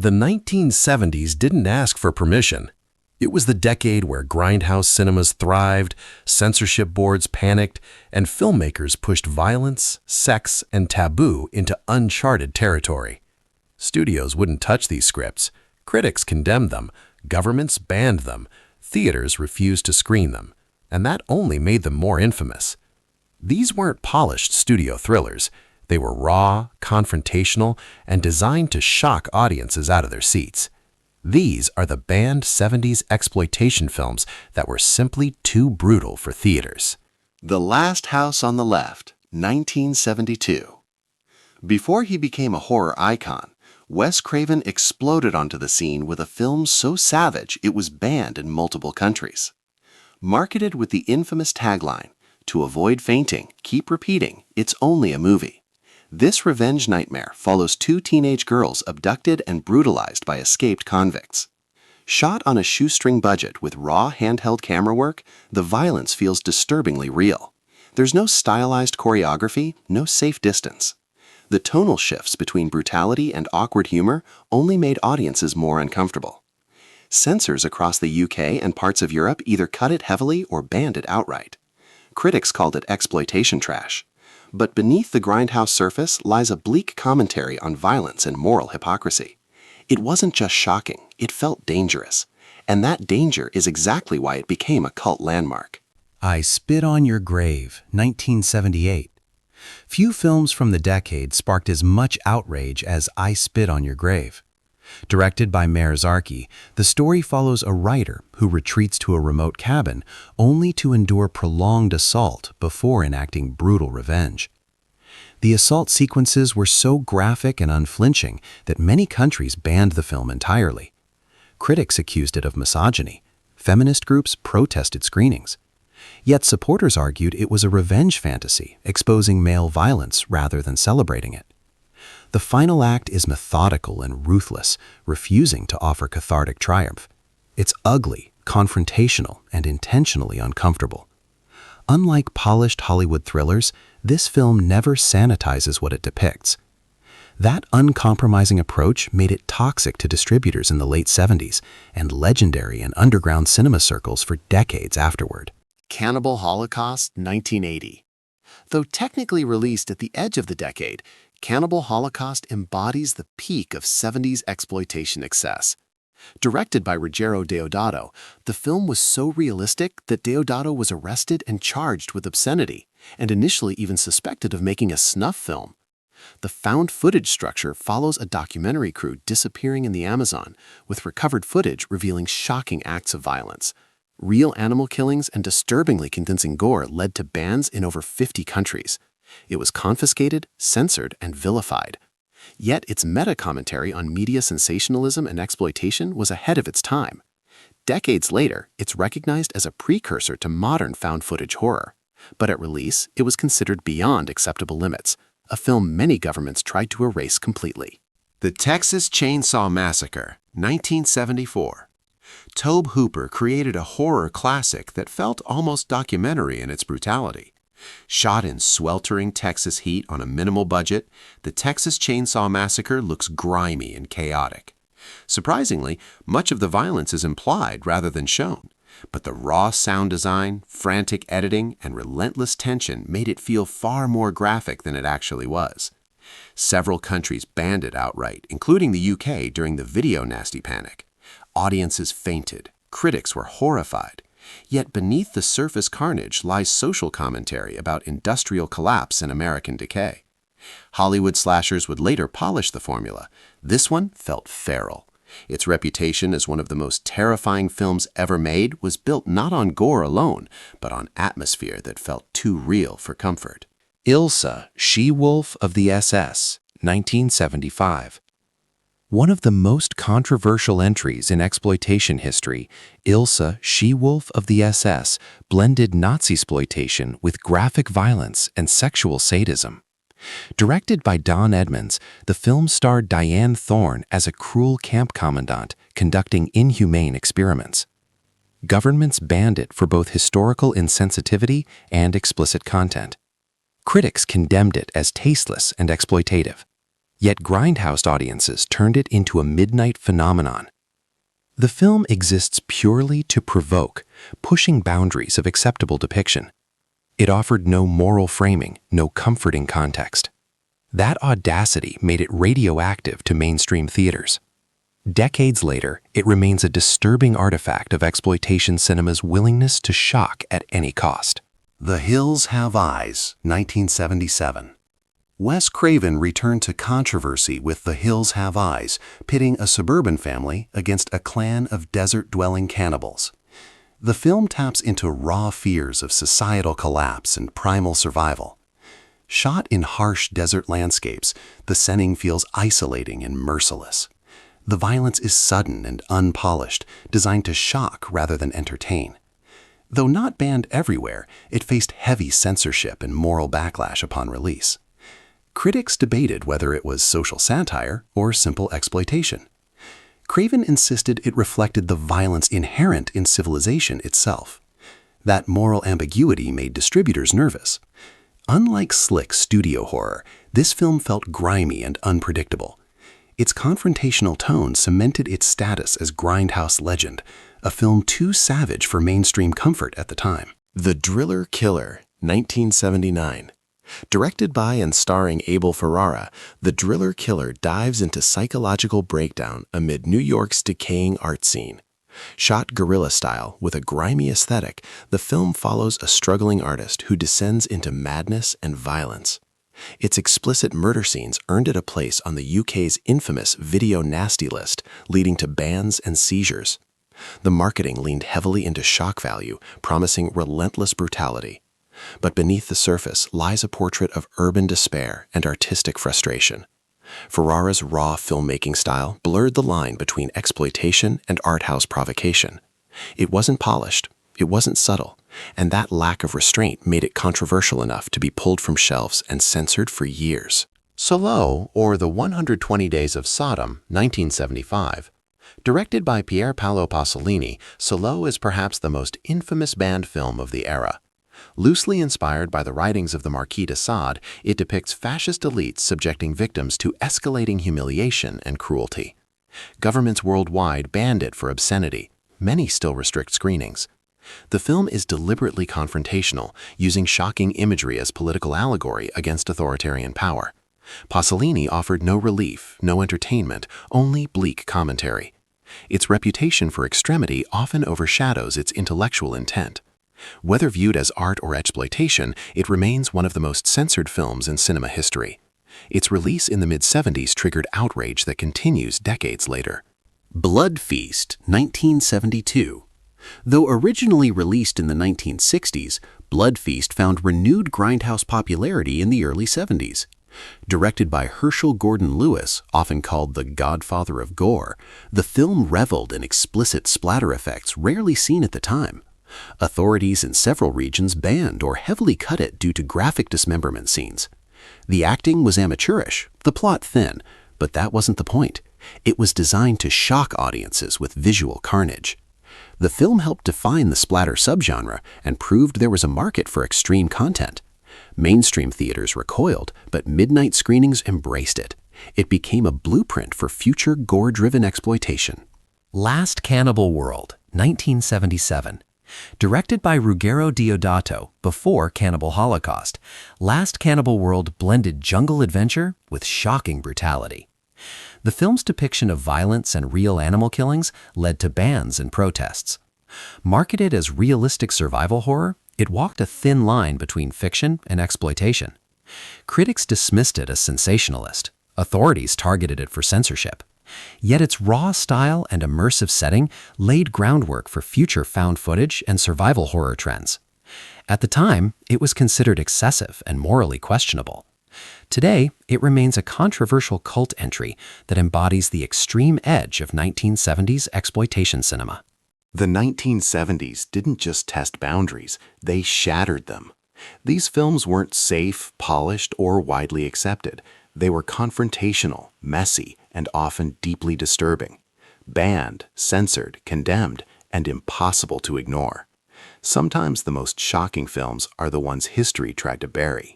The 1970s didn't ask for permission. It was the decade where grindhouse cinemas thrived, censorship boards panicked, and filmmakers pushed violence, sex, and taboo into uncharted territory. Studios wouldn't touch these scripts. Critics condemned them, governments banned them, theaters refused to screen them, and that only made them more infamous. These weren't polished studio thrillers. They were raw, confrontational, and designed to shock audiences out of their seats. These are the banned 70s exploitation films that were simply too brutal for theaters. The Last House on the Left, 1972. Before he became a horror icon, Wes Craven exploded onto the scene with a film so savage it was banned in multiple countries. Marketed with the infamous tagline, "To avoid fainting, keep repeating, it's only a movie." This revenge nightmare follows two teenage girls abducted and brutalized by escaped convicts. Shot on a shoestring budget with raw handheld camera work, the violence feels disturbingly real. There's no stylized choreography, no safe distance. The tonal shifts between brutality and awkward humor only made audiences more uncomfortable. Censors across the UK and parts of Europe either cut it heavily or banned it outright. Critics called it exploitation trash. But beneath the grindhouse surface lies a bleak commentary on violence and moral hypocrisy. It wasn't just shocking, it felt dangerous. And that danger is exactly why it became a cult landmark. I Spit on Your Grave, 1978. Few films from the decade sparked as much outrage as I Spit on Your Grave. Directed by Meir Zarki, the story follows a writer who retreats to a remote cabin only to endure prolonged assault before enacting brutal revenge. The assault sequences were so graphic and unflinching that many countries banned the film entirely. Critics accused it of misogyny. Feminist groups protested screenings. Yet supporters argued it was a revenge fantasy, exposing male violence rather than celebrating it. The final act is methodical and ruthless, refusing to offer cathartic triumph. It's ugly, confrontational, and intentionally uncomfortable. Unlike polished Hollywood thrillers, this film never sanitizes what it depicts. That uncompromising approach made it toxic to distributors in the late 70s and legendary in underground cinema circles for decades afterward. Cannibal Holocaust, 1980. Though technically released at the edge of the decade, Cannibal Holocaust embodies the peak of 70s exploitation excess. Directed by Ruggero Deodato, the film was so realistic that Deodato was arrested and charged with obscenity, and initially even suspected of making a snuff film. The found footage structure follows a documentary crew disappearing in the Amazon, with recovered footage revealing shocking acts of violence. Real animal killings and disturbingly convincing gore led to bans in over 50 countries. It was confiscated, censored, and vilified. Yet its meta-commentary on media sensationalism and exploitation was ahead of its time. Decades later, it's recognized as a precursor to modern found-footage horror. But at release, it was considered beyond acceptable limits, a film many governments tried to erase completely. The Texas Chainsaw Massacre, 1974. Tobe Hooper created a horror classic that felt almost documentary in its brutality. Shot in sweltering Texas heat on a minimal budget, the Texas Chainsaw Massacre looks grimy and chaotic. Surprisingly, much of the violence is implied rather than shown, but the raw sound design, frantic editing, and relentless tension made it feel far more graphic than it actually was. Several countries banned it outright, including the UK during the video nasty panic. Audiences fainted, critics were horrified. Yet beneath the surface carnage lies social commentary about industrial collapse and American decay. Hollywood slashers would later polish the formula. This one felt feral. Its reputation as one of the most terrifying films ever made was built not on gore alone, but on atmosphere that felt too real for comfort. Ilsa, She-Wolf of the SS, 1975. One of the most controversial entries in exploitation history, Ilsa, She-Wolf of the SS blended Nazi-exploitation with graphic violence and sexual sadism. Directed by Don Edmonds, the film starred Diane Thorne as a cruel camp commandant conducting inhumane experiments. Governments banned it for both historical insensitivity and explicit content. Critics condemned it as tasteless and exploitative. Yet Grindhouse audiences turned it into a midnight phenomenon. The film exists purely to provoke, pushing boundaries of acceptable depiction. It offered no moral framing, no comforting context. That audacity made it radioactive to mainstream theaters. Decades later, it remains a disturbing artifact of exploitation cinema's willingness to shock at any cost. The Hills Have Eyes, 1977. Wes Craven returned to controversy with The Hills Have Eyes, pitting a suburban family against a clan of desert-dwelling cannibals. The film taps into raw fears of societal collapse and primal survival. Shot in harsh desert landscapes, the setting feels isolating and merciless. The violence is sudden and unpolished, designed to shock rather than entertain. Though not banned everywhere, it faced heavy censorship and moral backlash upon release. Critics debated whether it was social satire or simple exploitation. Craven insisted it reflected the violence inherent in civilization itself. That moral ambiguity made distributors nervous. Unlike slick studio horror, this film felt grimy and unpredictable. Its confrontational tone cemented its status as Grindhouse legend, a film too savage for mainstream comfort at the time. The Driller Killer, 1979. Directed by and starring Abel Ferrara, The Driller Killer dives into psychological breakdown amid New York's decaying art scene. Shot guerrilla style with a grimy aesthetic, the film follows a struggling artist who descends into madness and violence. Its explicit murder scenes earned it a place on the UK's infamous Video Nasty list, leading to bans and seizures. The marketing leaned heavily into shock value, promising relentless brutality. But beneath the surface lies a portrait of urban despair and artistic frustration. Ferrara's raw filmmaking style blurred the line between exploitation and art house provocation. It wasn't polished, it wasn't subtle, and that lack of restraint made it controversial enough to be pulled from shelves and censored for years. Solo, or The 120 Days of Sodom, 1975. Directed by Pier Paolo Pasolini, Solo is perhaps the most infamous banned film of the era. Loosely inspired by the writings of the Marquis de Sade, it depicts fascist elites subjecting victims to escalating humiliation and cruelty. Governments worldwide banned it for obscenity. Many still restrict screenings. The film is deliberately confrontational, using shocking imagery as political allegory against authoritarian power. Pasolini offered no relief, no entertainment, only bleak commentary. Its reputation for extremity often overshadows its intellectual intent. Whether viewed as art or exploitation, it remains one of the most censored films in cinema history. Its release in the mid-70s triggered outrage that continues decades later. Blood Feast, 1972. Though originally released in the 1960s, Blood Feast found renewed Grindhouse popularity in the early 70s. Directed by Herschel Gordon Lewis, often called the Godfather of Gore, the film reveled in explicit splatter effects rarely seen at the time. Authorities in several regions banned or heavily cut it due to graphic dismemberment scenes. The acting was amateurish, the plot thin, but that wasn't the point. It was designed to shock audiences with visual carnage. The film helped define the splatter subgenre and proved there was a market for extreme content. Mainstream theaters recoiled, but midnight screenings embraced it. It became a blueprint for future gore-driven exploitation. Last Cannibal World, 1977. Directed by Ruggero Deodato before Cannibal Holocaust, Last Cannibal World blended jungle adventure with shocking brutality. The film's depiction of violence and real animal killings led to bans and protests. Marketed as realistic survival horror, it walked a thin line between fiction and exploitation. Critics dismissed it as sensationalist. Authorities targeted it for censorship. Yet its raw style and immersive setting laid groundwork for future found footage and survival horror trends. At the time, it was considered excessive and morally questionable. Today, it remains a controversial cult entry that embodies the extreme edge of 1970s exploitation cinema. The 1970s didn't just test boundaries, they shattered them. These films weren't safe, polished, or widely accepted. They were confrontational, messy, and often deeply disturbing. Banned, censored, condemned, and impossible to ignore. Sometimes the most shocking films are the ones history tried to bury.